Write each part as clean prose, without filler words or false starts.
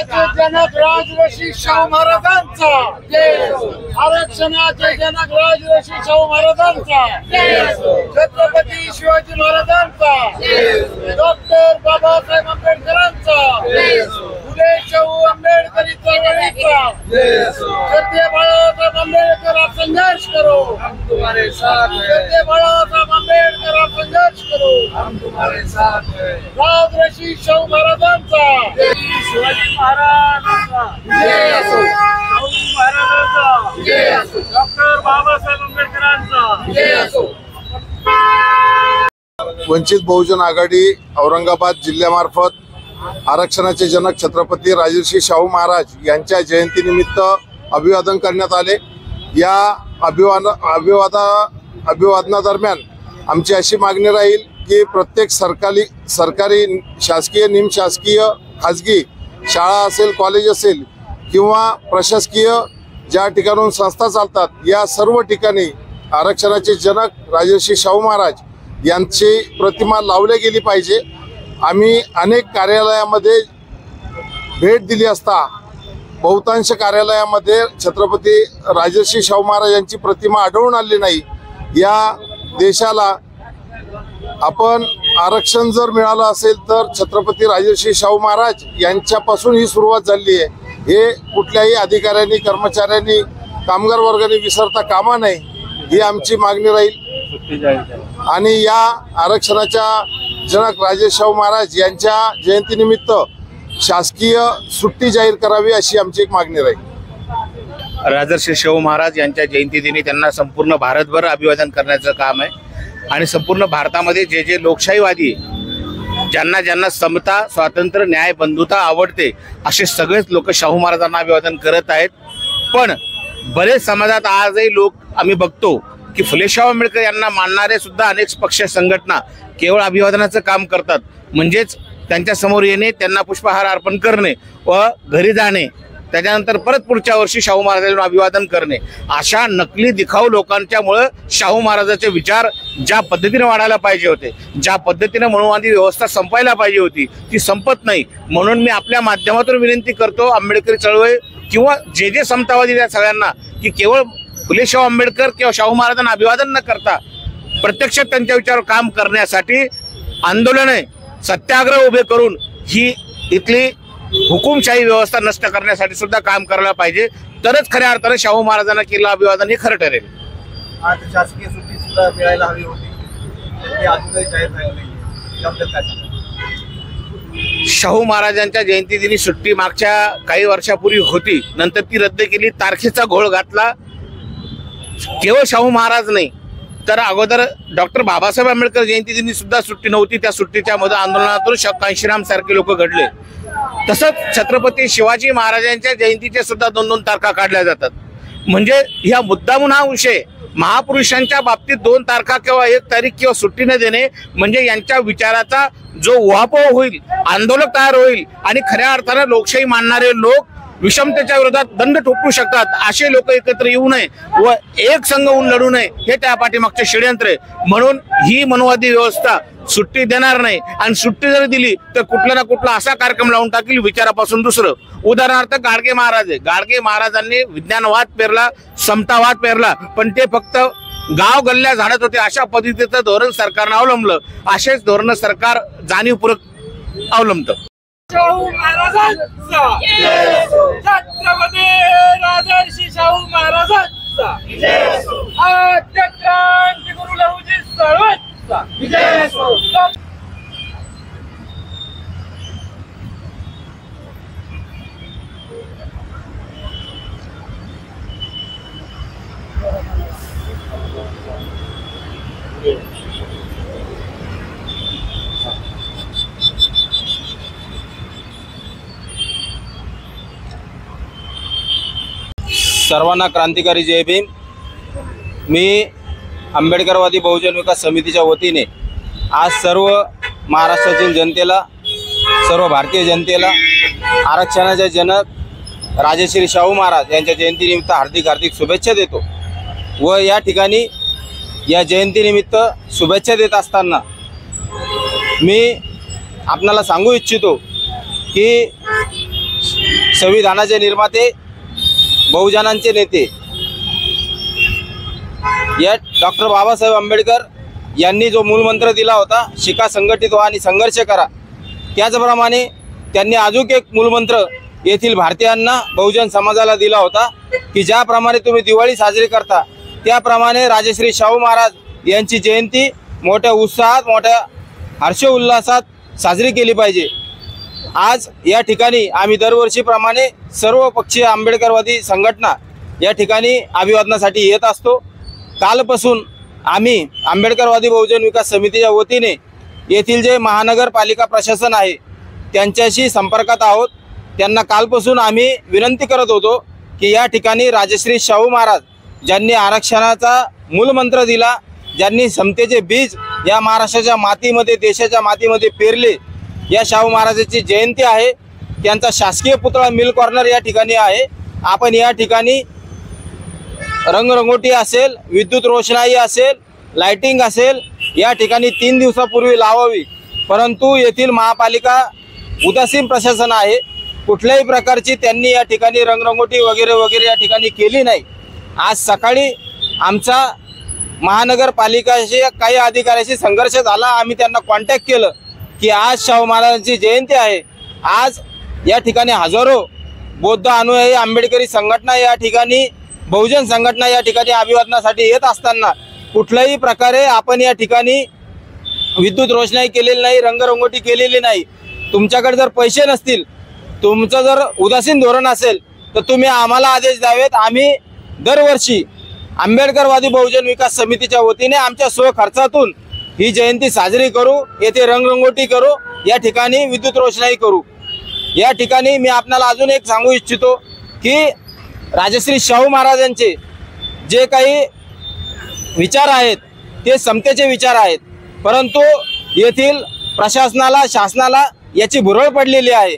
आरक्षणाचे जनक राजर्षी शाहू महाराजांचा, आरक्षणाचे जनक राजर्षी शाहू महाराजांचा, छत्रपती शिवाजी महाराजांचा, डॉक्टर बाबासाहेब आंबेडकरांचा, फुले शाहू आंबेडकरी चळवळीचा, सत्य बाळासाहेब आंबेडकर आप संघर्ष करो, हम तुम्हारे साथ हैं, सत्य बाळासाहेब आंबेडकर आप संघर्ष करो, हम तुम्हारे साथ हैं, राजर्षी शाहू महाराजांचा, शिवाजी महाराजांचा जय असो, शाहू महाराजांचा जय असो, डॉक्टर बाबासाहेब आंबेडकरांचा जय असो। वंचित बहुजन आघाडी औरंगाबाद जिल्ह्यामार्फत आरक्षणाचे जनक छत्रपती राजर्षी शाहू महाराज यांच्या जयंतीनिमित्त अभिवादन करण्यात आले। या अभिवादनादरम्यान आमची अशी मागणी राहील की प्रत्येक सरकारी शासकीय निमशासकीय खाजगी शाळा असेल, कॉलेज असेल किंवा प्रशासकीय ज्या ठिकाणून संस्था चालतात, या सर्व ठिकाणी आरक्षणाचे जनक राजर्षी शाहू महाराज यांची प्रतिमा लावली गेली पाहिजे। आम्ही अनेक कार्यालयामध्ये भेट दिली असता बहुतांश कार्यालयामध्ये छत्रपती राजर्षी शाहू महाराज यांची प्रतिमा आढळून आली नाही। या देशाला आपण आरक्षण जर मिळालं असेल तर छत्रपती राजर्षी शाहू महाराज यांच्यापासून ही सुरुवात झाली आहे। हे कुठल्याही अधिकाऱ्यांनी, कर्मचाऱ्यांनी, कामगार वर्गाने विसरता कामा नये, ही आमची मागणी राहील। आणि या आरक्षणाच्या जनक राजर्षी शाहू महाराज यांच्या जयंतीनिमित्त शासकीय सुट्टी जाहीर करावी अशी आमची एक मागणी राहील। राजर्षी शाहू महाराज यांच्या जयंतीदिनी त्यांना संपूर्ण भारतभर अभिवादन करण्याचं काम आहे आणि संपूर्ण भारतामध्ये जे जे लोकशाहीवादी, ज्यांना ज्यांना समता, स्वातंत्र्य, न्याय, बंधुता आवडते, असे सगळेच लोक शाहू महाराजांना अभिवादन करत आहेत। पण बरेच समाजात आजही लोक आम्ही बघतो की फुले शाहू आंबेडकर यांना मानणारे सुद्धा अनेक पक्ष संघटना केवळ अभिवादनाचं काम करतात, म्हणजेच त्यांच्या समोर येणे, त्यांना पुष्पहार अर्पण करणे व घरी जाणे, त्याच्यानंतर परत पुढच्या वर्षी शाहू महाराजांना अभिवादन करणे, अशा नकली दिखाऊ लोकांच्यामुळे शाहू महाराजांचे विचार ज्या पद्धतीने वाढायला पाहिजे होते, ज्या पद्धतीने मनुवादी व्यवस्था संपायला पाहिजे होती, ती संपत नाही। म्हणून मी आपल्या माध्यमातून विनंती करतो आंबेडकरी चळवळ किंवा जे जे समतावादी त्या सगळ्यांना की केवळ फुले शाहू आंबेडकर किंवा शाहू महाराजांना अभिवादन न करता प्रत्यक्षात त्यांच्या विचारावर काम करण्यासाठी आंदोलने, सत्याग्रह उभे करून ही इथली हुकुमशाही व्यवस्था नष्ट करण्यासाठी सुद्धा काम करायला पाहिजे, तरच खऱ्या अर्थाने शाहू महाराजांना केलेलं अभिवादन हे खरं ठरेल। आज शासकीय सुट्टी सुद्धा मिळायला हवी होती, ती अजूनही जाहीर झाली नाही। शाहू महाराजांच्या जयंतीदिनी सुट्टी मागच्या काही वर्षापूर्वी होती, नंतर ती रद्द केली, तारखेचा घोळ घातला। केवळ शाहू महाराज नाही तर अगोदर डॉक्टर बाबासाहेब आंबेडकर जयंतीदिनी सुद्धा सुट्टी नव्हती। त्या सुट्टीच्या मध्ये आंदोलनातून कांशीराम सारखे लोक घडले। तसंच छत्रपती शिवाजी महाराजांच्या जयंतीचे सुद्धा 2-2 तारखा काढल्या जातात। म्हणजे ह्या मुद्दामून हा विषय महापुरुषांच्या बाबतीत 2 तारखा किंवा 1 तारीख किंवा सुट्टी न देणे म्हणजे यांच्या विचाराचा जो उहापोह होईल, आंदोलक तयार होईल आणि खऱ्या अर्थाने लोकशाही मानणारे लोक विषमतेच्या विरोधात दंड ठोकू शकतात, असे लोक एकत्र येऊ नये व एक संघ होऊन लढू नये, हे त्या पाठीमागचे षडयंत्र आहे। म्हणून ही मनुवादी व्यवस्था सुट्टी देणार नाही आणि सुट्टी जर दिली तर कुठला ना कुठला असा कार्यक्रम लावून टाकील विचारापासून दुसरं। उदाहरणार्थ गाडगे महाराज आहे, गाडगे महाराजांनी विज्ञानवाद पेरला, समतावाद पेरला, पण ते फक्त गाव गल्ल्या झाडत होते, अशा पद्धतीचं धोरण सरकारनं अवलंबलं। असेच धोरण सरकार जाणीवपूर्वक अवलंबतं। शाहू महाराजांचा छत्रपती राजर्षी शाहू महाराजांचा आद्य क्रांती गुरु लहुजी साळवेंचा विजय असो। सर्वांना क्रांतिकारी जय भीम। मी आंबेडकरवादी बहुजन विकास समितीच्या वतीने आज सर्व महाराष्ट्रातील जनतेला, सर्व भारतीय जनतेला आरक्षणाचे जनक राजर्षी शाहू महाराज यांच्या जयंतीनिमित्त हार्दिक हार्दिक शुभेच्छा देतो। व या ठिकाणी या जयंतीनिमित्त शुभेच्छा देत असताना मी आपणाला सांगू इच्छितो की संविधानाचे निर्माते, बहुजनांचे नेते या डॉक्टर बाबासाहेब आंबेडकर यांनी जो मूलमंत्र दिला होता, शिका, संघटित व्हा आणि संघर्ष करा, त्याचप्रमाणे त्यांनी अजून एक मूलमंत्र येथील भारतीयांना, बहुजन समाजाला दिला होता की ज्याप्रमाणे तुम्ही दिवाळी साजरी करता त्याप्रमाणे राजश्री शाहू महाराज यांची जयंती मोठ्या उत्साहात, मोठ्या हर्षोल्लासात साजरी केली पाहिजे। आज या ठिकाणी आम्ही दरवर्षीप्रमाणे सर्व पक्षीय आंबेडकरवादी संघटना या ठिकाणी अभिवादनासाठी येत असतो। कालपासून आम्ही आंबेडकरवादी बहुजन विकास समितीच्या वतीने येथील जे महानगरपालिका प्रशासन आहे त्यांच्याशी संपर्कात आहोत। त्यांना कालपासून आम्ही विनंती करत होतो की या ठिकाणी राजश्री शाहू महाराज ज्यांनी आरक्षणाचा मूलमंत्र दिला, ज्यांनी समतेचे बीज या महाराष्ट्राच्या मातीमध्ये, देशाच्या मातीमध्ये पेरले, या शाहू महाराजांची जयंती आहे। त्यांचा शासकीय पुतळा मिल कॉर्नर या ठिकाणी आहे। आपण या ठिकाणी रंगरंगोटी असेल, विद्युत रोषणाई असेल, लाइटिंग असेल या ठिकाणी 3 दिवसापूर्वी लावावी, परंतु येथील महापालिका उदासीन प्रशासन आहे। कुठल्याही प्रकारची त्यांनी या ठिकाणी रंगरंगोटी वगैरे वगैरे या ठिकाणी केली नाही। आज सकाळी आमचा महानगरपालिकाशी काही अधिकाऱ्याशी संघर्ष झाला। आम्ही त्यांना कॉन्टॅक्ट केलं की आज शाहू महाराजांची जयंती आहे, आज या ठिकाणी हजारो बौद्ध अनुयायी, आंबेडकरी संघटना या ठिकाणी, बहुजन संघटना या ठिकाणी अभिवादनासाठी येत असताना कुठल्याही प्रकारे आपण या ठिकाणी विद्युत रोषणाई केलेली नाही, रंगरंगोटी केलेली नाही। तुमच्याकडे जर पैसे नसतील, तुमचं जर उदासीन धोरण असेल तर तुम्ही आम्हाला आदेश द्यावेत। आम्ही दरवर्षी आंबेडकरवादी बहुजन विकास समितीच्या वतीने आमच्या स्वखर्चातून ही जयंती साजरी करू, येथे रंगरंगोटी करू, या ठिकाणी विद्युत रोषणाई करू। या ठिकाणी मी आपल्याला अजून एक सांगू इच्छितो की राजश्री शाहू महाराजांचे जे काही विचार आहेत ते समतेचे विचार आहेत, परंतु येथील प्रशासनाला, शासनाला याची भुरळ पडलेली आहे।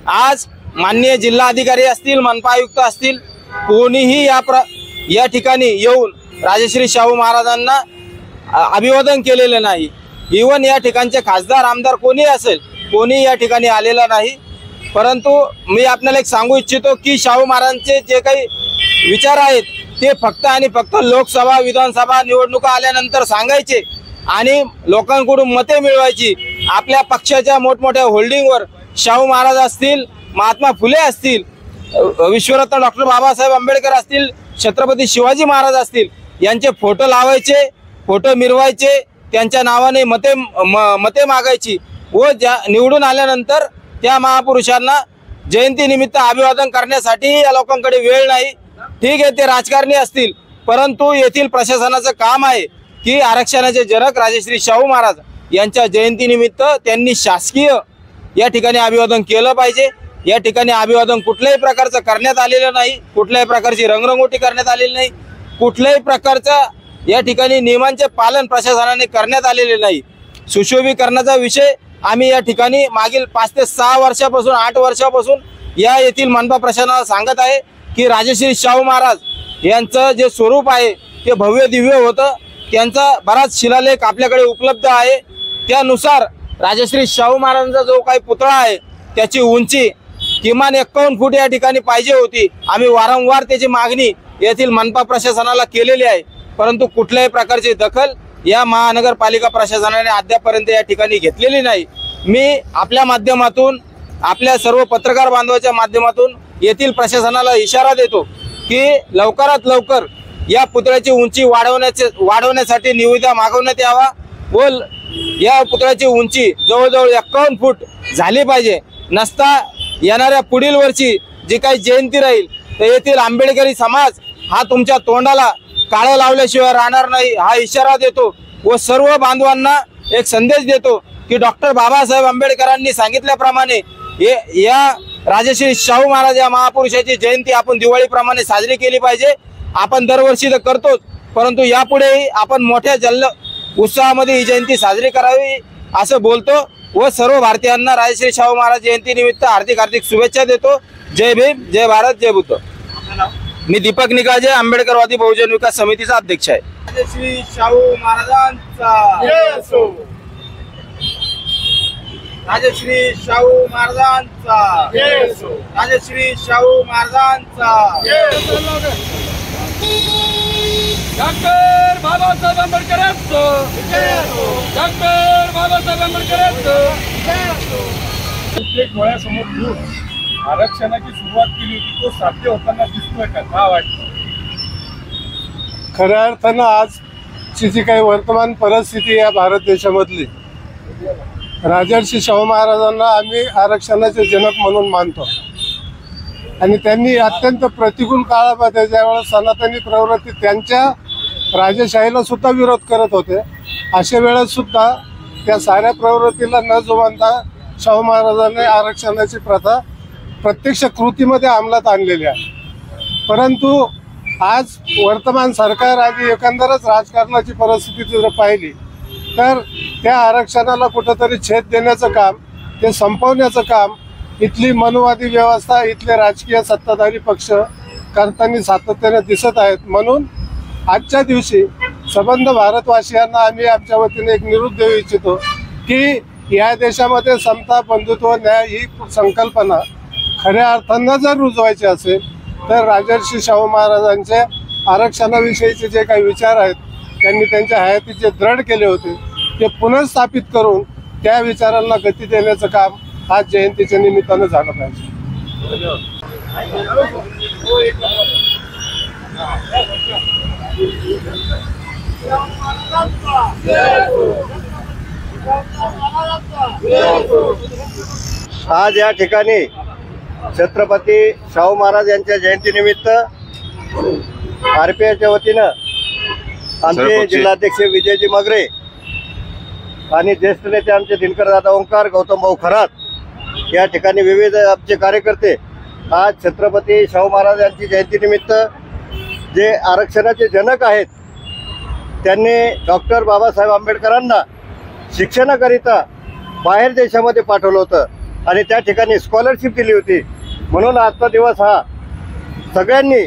आज माननीय जिल्हाधिकारी असतील, मनपा आयुक्त असतील, कोणीही या ठिकाणी येऊन राजश्री शाहू महाराजांना अभिवादन केलेले नाही। इवन या ठिकाणचे खासदार, आमदार कोणी असेल, कोणी या ठिकाणी आलेला नाही। परंतु मी आपल्याला एक सांगू इच्छितो की शाहू महाराजांचे जे काही विचार आहेत ते फक्त आणि फक्त लोकसभा, विधानसभा निवडणुका आल्यानंतर सांगायचे आणि लोकांकडून मते मिळवायची। आपल्या पक्षाच्या मोठमोठ्या होल्डिंगवर शाहू महाराज असतील, महात्मा फुले असतील, विश्वरत्न डॉक्टर बाबासाहेब आंबेडकर असतील, छत्रपती शिवाजी महाराज असतील, यांचे फोटो लावायचे, फोटो मिरवायचे, त्यांच्या नावाने मते मागायची व ज्या निवडून आल्यानंतर त्या महापुरुषांना जयंतीनिमित्त अभिवादन करण्यासाठी या लोकांकडे वेळ नाही। ठीक आहे, ते राजकारणी असतील, परंतु येथील प्रशासनाचं काम आहे की आरक्षणाचे जनक राजश्री शाहू महाराज यांच्या जयंतीनिमित्त त्यांनी शासकीय या ठिकाणी अभिवादन केलं पाहिजे। या ठिकाणी अभिवादन कुठल्याही प्रकारचं करण्यात आलेलं नाही, कुठल्याही प्रकारची रंगरंगोटी करण्यात आलेली नाही, कुठल्याही प्रकारचं या ठिकाणी नियमांचे पालन प्रशासनाने करण्यात आलेले नाही। सुशोभीकरणाचा विषय आम्ही या ठिकाणी मागील 5 ते 6 वर्षापासून, 8 वर्षापासून या येथील मनपा प्रशासनाला सांगत आहे की राजश्री शाहू महाराज यांचं जे स्वरूप आहे ते भव्य दिव्य होतं। त्यांचा बराच शिलालेख आपल्याकडे उपलब्ध आहे। त्यानुसार राजश्री शाहू महाराजांचा जो काही पुतळा आहे त्याची उंची किमान 51 फूट या ठिकाणी पाहिजे होती। आम्ही वारंवार त्याची मागणी येथील मनपा प्रशासनाला केलेली आहे, परंतु कुठल्याही प्रकारची दखल या महानगरपालिका प्रशासनाने अद्यापर्यंत या ठिकाणी घेतलेली नाही। मी आपल्या माध्यमातून, आपल्या सर्व पत्रकार बांधवाच्या माध्यमातून येथील प्रशासनाला इशारा देतो की लवकरात लवकर या पुतळ्याची उंची वाढवण्यासाठी निविदा मागवण्यात यावा व या पुतळ्याची उंची जवळजवळ 51 फूट झाली पाहिजे। नसता येणाऱ्या पुढील वर्षी जी काही जयंती राहील तर येथील आंबेडकरी समाज हा तुमच्या तोंडाला काळं लावल्याशिवाय राहणार नाही, हा इशारा देतो व सर्व बांधवांना एक संदेश देतो की डॉक्टर बाबासाहेब आंबेडकरांनी सांगितल्याप्रमाणे या राजश्री शाहू महाराज या महापुरुषाची जयंती आपण दिवाळीप्रमाणे साजरी केली पाहिजे। आपण दरवर्षी तर करतोच, परंतु यापुढेही आपण मोठ्या उत्साहामध्ये ही जयंती साजरी करावी असं बोलतो व सर्व भारतीयांना राजश्री शाहू महाराज जयंतीनिमित्त हार्दिक शुभेच्छा देतो। जय भीम, जय भारत, जय बुद्ध। मी दीपक निकाळजे, आंबेडकरवादी बहुजन विकास समितीचा अध्यक्ष आहे। राजश्री शाहू महाराजांचा राजश्री शाहू महाराजांचा, राजश्री शाहू महाराजांचा. डॉक्टर बाबासाहेब आंबेडकरांचं, डॉक्टर बाबासाहेब आंबेडकरांचं. प्रत्येक डोळ्यासमोर घेऊन आरक्षणाची सुरुवात केली होती, तो साध्य होताना दिसतोय का? काय वाटतं? खऱ्या अर्थानं आजची जी काही वर्तमान परिस्थिती या भारत देशामधली, राजर्षी शाहू महाराजांना आम्ही आरक्षणाचे जनक म्हणून मानतो आणि त्यांनी अत्यंत प्रतिकूल काळामध्ये ज्यावेळेस सनातनी प्रवृत्ती त्यांच्या राजेशाहीला सुद्धा विरोध करत होते, अशा वेळेस सुद्धा त्या साऱ्या प्रवृत्तीला न जुमानता शाहू महाराजांनी आरक्षणाची प्रथा प्रत्यक्ष कृतीमध्ये अंमलात आणलेली आहे. परंतु आज वर्तमान सरकार आणि एकंदरच राजकारणाची परिस्थिती जर पाहिली तर त्या आरक्षणाला कुठंतरी छेद देण्याचं काम, ते संपवण्याचं काम इथली मनुवादी व्यवस्था, इथले राजकीय सत्ताधारी पक्ष करताना सातत्याने दिसत आहेत. म्हणून आजच्या दिवशी संबंध भारतवासियांना आम्ही आमच्या वतीने एक निरोप देऊ इच्छितो की या देशामध्ये समता, बंधुत्व, न्याय ही संकल्पना खऱ्या अर्थानं जर रुजवायची असेल तर राजर्षी शाहू महाराजांचे आरक्षणाविषयीचे जे काही विचार आहेत त्यांनी त्यांच्या हयातीत जे दृढ केले होते ते पुनर्स्थापित करून त्या विचारांना गती देण्याचं काम आज जयंतीच्या निमित्तानं झालं पाहिजे. आज या ठिकाणी छत्रपती शाहू महाराज यांच्या जयंतीनिमित्त RPIच्या वतीनं आमचे जिल्हाध्यक्ष विजयजी मगरे आणि ज्येष्ठ नेते आमचे दिनकरदादा ओंकार, गौतम भाऊ खरात या ठिकाणी विविध आमचे कार्यकर्ते आज छत्रपती शाहू महाराज यांची जयंतीनिमित्त जे आरक्षणाचे जनक आहेत त्यांनी डॉक्टर बाबासाहेब आंबेडकरांना शिक्षणाकरिता बाहेर देशामध्ये पाठवलं होतं आणि त्या ठिकाणी स्कॉलरशिप दिली होती. म्हणून आजचा दिवस हा सगळ्यांनी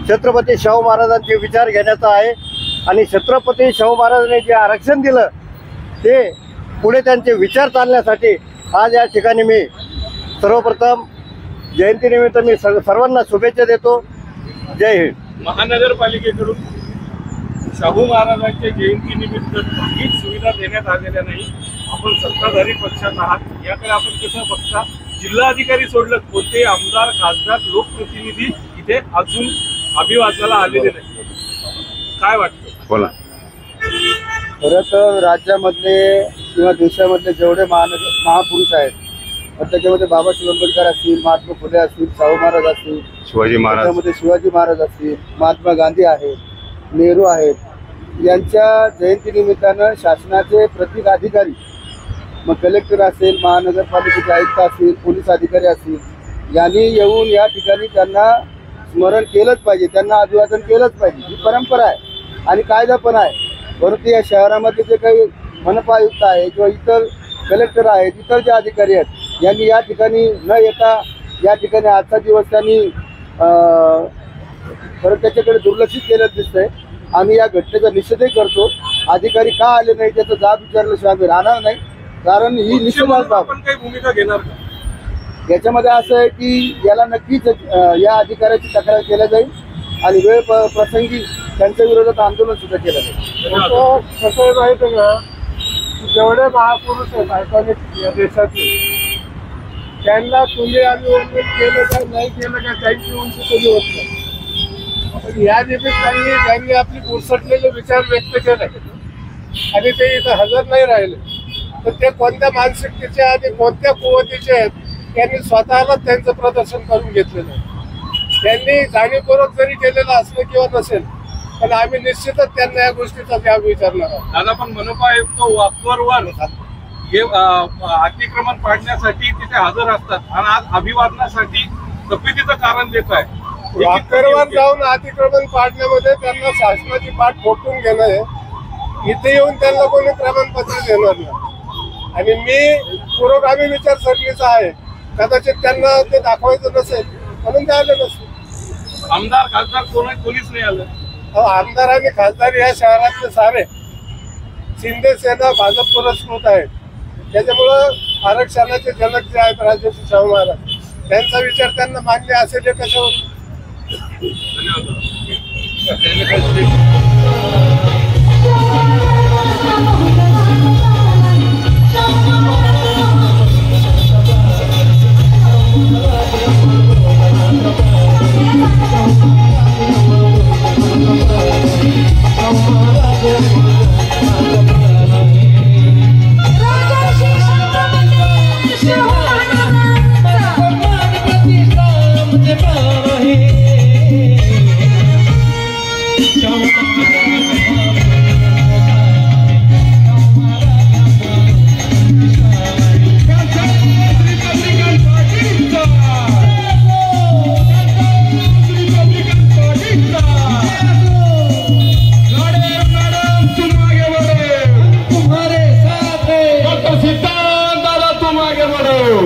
छत्रपती शाहू महाराजांचे विचार घेण्याचा आहे आणि छत्रपती शाहू महाराजांनी जे आरक्षण दिलं ते पुढे त्यांचे विचार चालण्यासाठी आज या ठिकाणी मी सर्वप्रथम जयंतीनिमित्त मी सर्वांना शुभेच्छा देतो. जय हिंद. महानगरपालिकेकडून शाहू महाराजांच्या जयंतीनिमित्त काहीच सुविधा देण्यात आलेल्या नाही. आपण सत्ताधारी पक्षात आहात, याकडे आपण कसं बघता? जिल्हाधिकारी सोडलं, कोणते आमदार, खासदार, लोकप्रतिनिधी इथे अजून अभिवादनाला आलेले नाही. काय वाटतं? बोला. खरं तर राज्यामधले किंवा देशामधले जेवढे महापुरुष आहेत तर त्याच्यामध्ये बाबासाहेब आंबेडकर असतील, महात्मा फुले असतील, शाहू महाराज असतील, शिवाजी महाराज, त्यामध्ये शिवाजी महाराज असतील, महात्मा गांधी आहेत, नेहरू आहेत, यांच्या जयंतीनिमित्तानं शासनाचे प्रत्येक अधिकारी, मग कलेक्टर असेल, महानगरपालिकेचे आयुक्त असतील, पोलीस अधिकारी असतील, यांनी येऊन या ठिकाणी त्यांना स्मरण केलंच पाहिजे, त्यांना अभिवादन केलंच पाहिजे. ही परंपरा आहे आणि कायदा पण आहे. परंतु या शहरामध्ये जे काही मनपा आयुक्त आहे किंवा इतर कलेक्टर आहेत, इतर जे अधिकारी आहेत, यांनी या ठिकाणी न येता या ठिकाणी आजचा दिवस त्यांनी परत त्याच्याकडे दुर्लक्षित केलं दिसतंय. आम्ही या घटनेचा निषेधही करतो. अधिकारी का आले नाही त्याचा जाब विचारल्याशिवाय आम्ही राहणार नाही, कारण ही निषेधार्ह बाब. आपण काही भूमिका घेणार का? याच्यामध्ये असं आहे की याला नक्कीच या अधिकाऱ्याची तक्रार केल्या जाईल आणि वेळ प्रसंगी त्यांच्या विरोधात आंदोलन सुद्धा केलं जाईल. कसं आहे माहिती आहे का, जेवढे महापुरुष आहेत आयकॉनिक या देशातले, त्यांना तुम्ही आम्ही वंदन केलं का नाही केलं का त्यांची उंची कमी होत नाही. पण या निमित्ताने त्यांनी आपली पुरसटलेले विचार व्यक्त केले आणि ते इथं हजर नाही राहिले, तर ते कोणत्या मानसिकतेचे आणि कोणत्या कुवतीचे आहेत त्यांनी स्वतःला त्यांचं प्रदर्शन करून घेतलेलं आहे. त्यांनी जाणीवपूर्वक जरी केलेलं असलं किंवा नसेल, पण आम्ही निश्चितच त्यांना या गोष्टीचा जाब विचारणार आहोत. दादा, पण मनपा आयुक्त वाकवरवर हे अतिक्रमण पाडण्यासाठी तिथे हजर असतात आणि आज अभिवादनासाठी तब्येतीचं कारण देत आहे. वाकरवर जाऊन अतिक्रमण पाडण्यामध्ये त्यांना शासनाची पाठ ठोकून घेणं आहे. इथे येऊन त्यांना कोणी प्रमाणपत्र देणार नाही आणि मी पुरोगामी विचारसरणीचा आहे. कदाचित त्यांना ते दाखवायचं नसेल म्हणून ते आले नसेल. आमदार, खासदार कोणीच नाही आलं. आमदार आणि खासदार या शहरातले सारे शिंदे सेना भाजप पुरस्कृत आहेत. त्याच्यामुळं आरक्षणाचे जनक जे आहेत राजर्षी शाहू महाराज, त्यांचा विचार त्यांना मान्य असेल हे कशावर?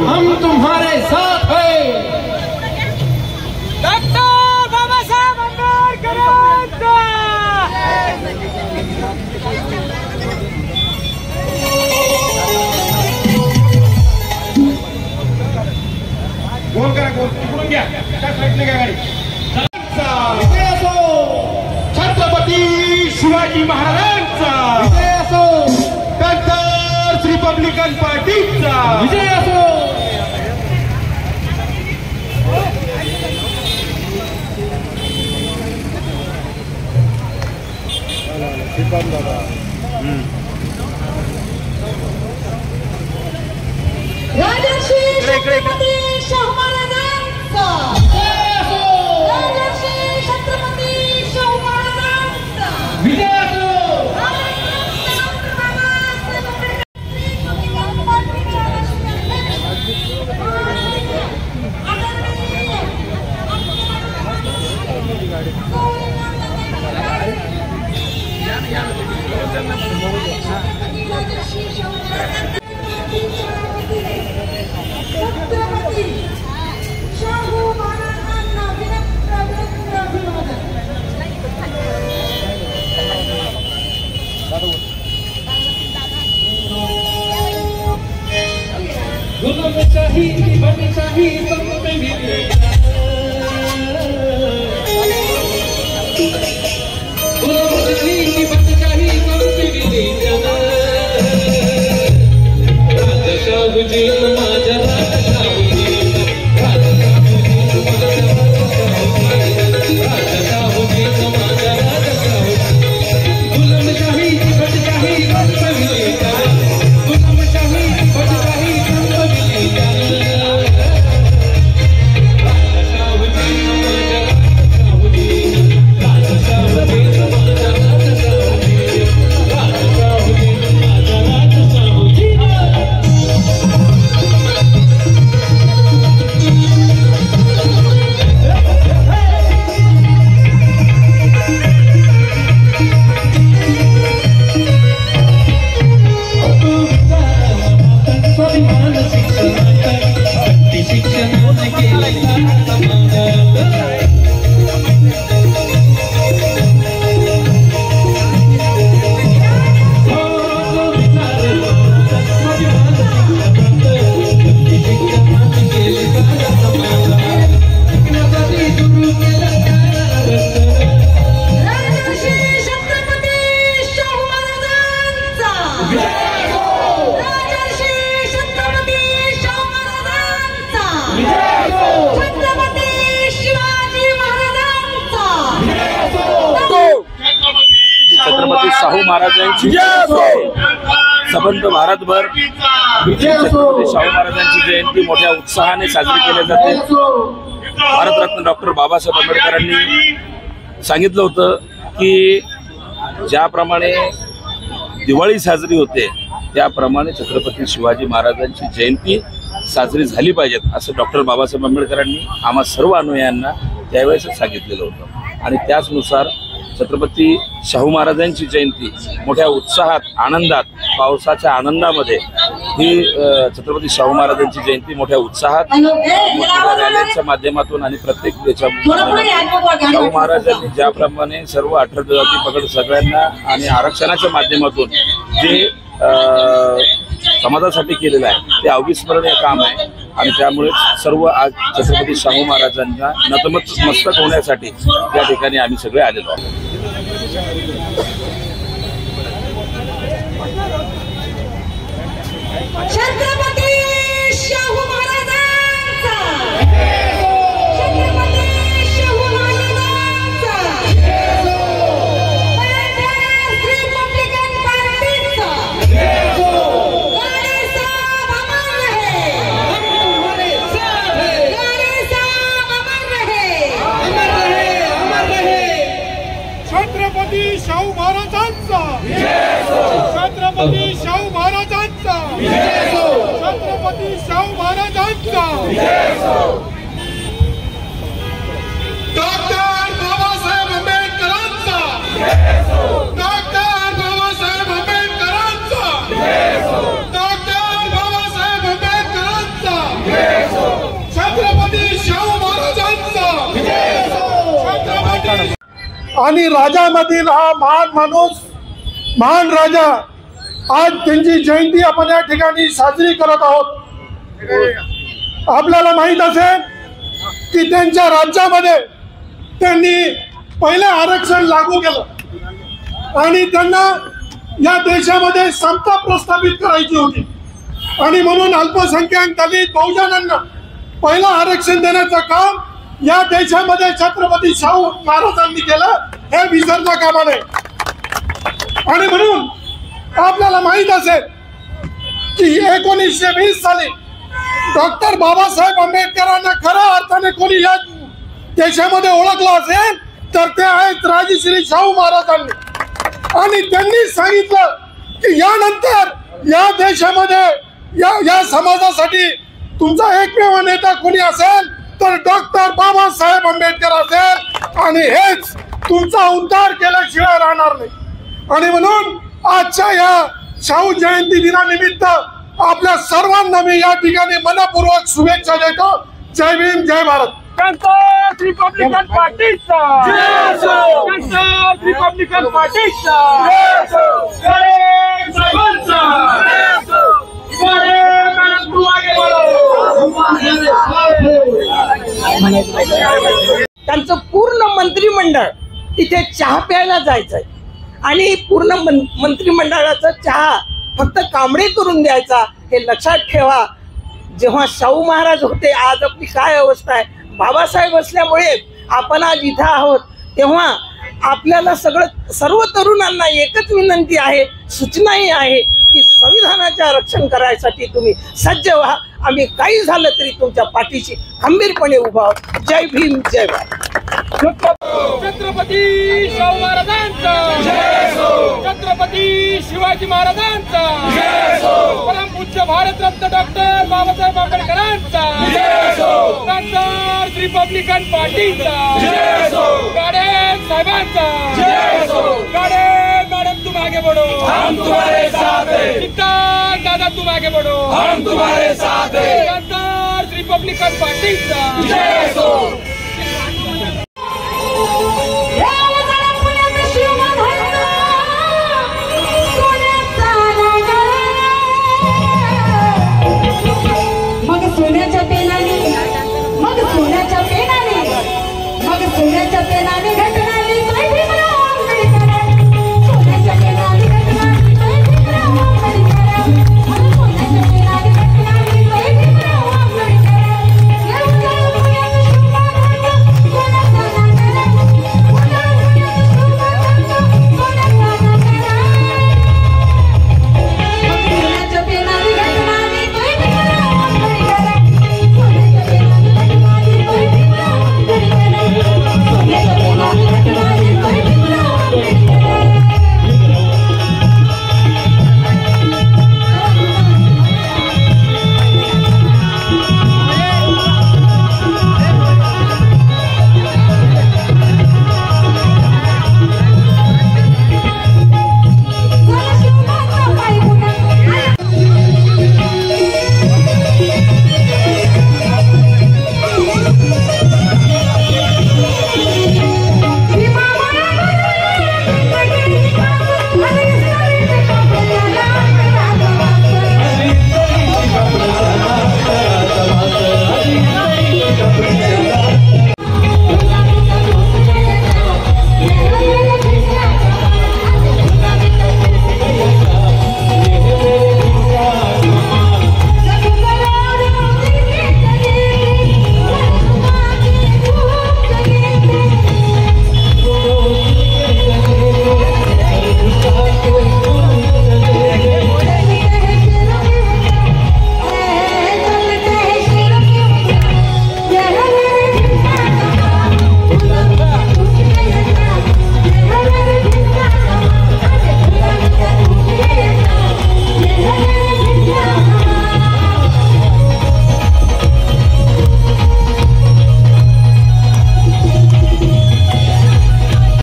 हम तुम्हारे साथ हैं। डॉक्टर बाबासाहेब आंबेडकरांचा गोल करा, गोल तिकडून घ्या, त्या साईडने घ्या गाडी. विजय असो, छत्रपती शिवाजी महाराजांचा विजय असो, पॅंथर्स रिपब्लिकन पार्टीचा विजय असो. राजर्षी छत्रपती शाहू महाराजांचा विजय असो, राजर्षी छत्रपती शाहू महाराजांचा विजय असो. शाहू महाराजांना विनम्र अभिवादन. गुलामशाही बदशाही सब पे मिलेगा, गुलामशाही बदशाही सब पे मिलेगा. राजशाहूजी माझ्या राजशाहूजी, राजशाहूजी माझ्या राजशाहूजी. गुलामशाही बदशाही सब पे मिलेगा, गुलामशाही बदशाही सब पे मिलेगा. छत्रपती शाहू महाराजांची सबंध भारतभर छत्रपती शाहू महाराजांची जयंती मोठ्या उत्साहाने साजरी केली जाते. भारतरत्न डॉक्टर बाबासाहेब आंबेडकरांनी सांगितलं होतं की ज्याप्रमाणे दिवाळी साजरी होते त्याप्रमाणे छत्रपती शिवाजी महाराजांची जयंती साजरी झाली पाहिजेत असं डॉक्टर बाबासाहेब आंबेडकरांनी आम्हा सर्व अनुयायांना त्यावेळेस सांगितलेलं होतं. आणि त्याचनुसार छत्रपती शाहू महाराजांची जयंती मोठ्या उत्साहात आनंदात पावसाच्या आनंदामध्ये ही छत्रपती शाहू महाराजांची जयंती मोठ्या उत्साहात मोठ्या रॅलीच्या माध्यमातून आणि प्रत्येक शाहू महाराजांनी ज्याप्रमाणे सर्व 18 जाती पगड सगळ्यांना आणि आरक्षणाच्या माध्यमातून जे समाजासाठी केलेलं आहे ते अविस्मरणीय काम आहे आणि त्यामुळे सर्व आज छत्रपती शाहू महाराजांना नतमस्तक होण्यासाठी या ठिकाणी आम्ही सगळे आलेलो आहोत. छत्रपती शाहू महाराजांचा छत्रपती शाहू महाराजांचा रिपब्लिकन पार्टीचा गाड़ी साहब अमर रहे गाड़ी साहब अमर रहे छत्रपती शाहू महाराजांचा छत्रपती शाहू महाराजांचा छत्रपती शाहू महाराजांचा डॉक्टर बाबासाहेब आंबेडकरांचा डॉक्टर बाबासाहेब आंबेडकरांचा डॉक्टर बाबासाहेब आंबेडकरांचा छत्रपती शाहू महाराजांचा छत्रपती आणि राजामधील हा महान माणूस महान राजा आज त्यांची जयंती आपण या ठिकाणी साजरी करत आहोत. आपल्याला माहित असेल की त्यांच्या राज्यामध्ये त्यांनी पहिले आरक्षण लागू केलं आणि त्यांना या देशामध्ये समता प्रस्थापित करायची होती आणि म्हणून अल्पसंख्याक दलित बहुजनांना पहिलं आरक्षण देण्याचं काम या देशामध्ये छत्रपती शाहू महाराजांनी केलं हे विसरता कामा नये. आणि म्हणून आपल्याला माहित असेल की 1920 साली डॉक्टर बाबासाहेब आंबेडकरांना खऱ्या अर्थाने कोणी या देशामध्ये ओळखलं असेल तर ते आहेत राजश्री शाहू महाराजांनी. आणि त्यांनी सांगितलं की यानंतर या देशामध्ये या समाजासाठी तुमचा एकमेव नेता कोणी असेल तर डॉक्टर बाबासाहेब आंबेडकर असेल आणि हेच तुमचा उद्धार केल्याशिवाय राहणार नाही. आणि म्हणून आजच्या या शाहू जयंती दिनानिमित्त आपल्या सर्वांना मी या ठिकाणी मनपूर्वक शुभेच्छा देतो. जय भीम जय भारत. रिपब्लिकन पार्टीचा रिपब्लिकन पार्टीचा त्यांचं पूर्ण मंत्रिमंडळ तिथे चहा प्यायला जायचंय आणि पूर्ण मंत्रिमंडळाचा चहा फक्त कांबळे करून द्यायचा. हे लक्षात ठेवा. जेव्हा शाहू महाराज होते आज आपली काय अवस्था आहे. बाबासाहेब असल्यामुळे आपण आज इथं आहोत. तेव्हा आपल्याला सर्व तरुणांना एकच विनंती आहे, सूचनाही आहे की संविधानाच्या रक्षण करायसाठी तुम्ही सज्ज व्हा. आम्ही काही झालं तरी तुमच्या पाठीशी खंबीरपणे उभा आहोत. जय भीम जय भारत. छत्रपती शाहू महाराजांचा छत्रपती शिवाजी महाराजांचा परमपूज्य भारतरत्न डॉक्टर बाबासाहेब आंबेडकरांचा डॉक्टर रिपब्लिकन पार्टीचा गाडे साहेबांचा गाडे मॅडम तुम आगे बढ़ो हम तुम्हारे साथ हैं. दादा तुम आगे बढ़ो हम तुम्हारे साथ हैं. डॉक्टर रिपब्लिकन पार्टीचा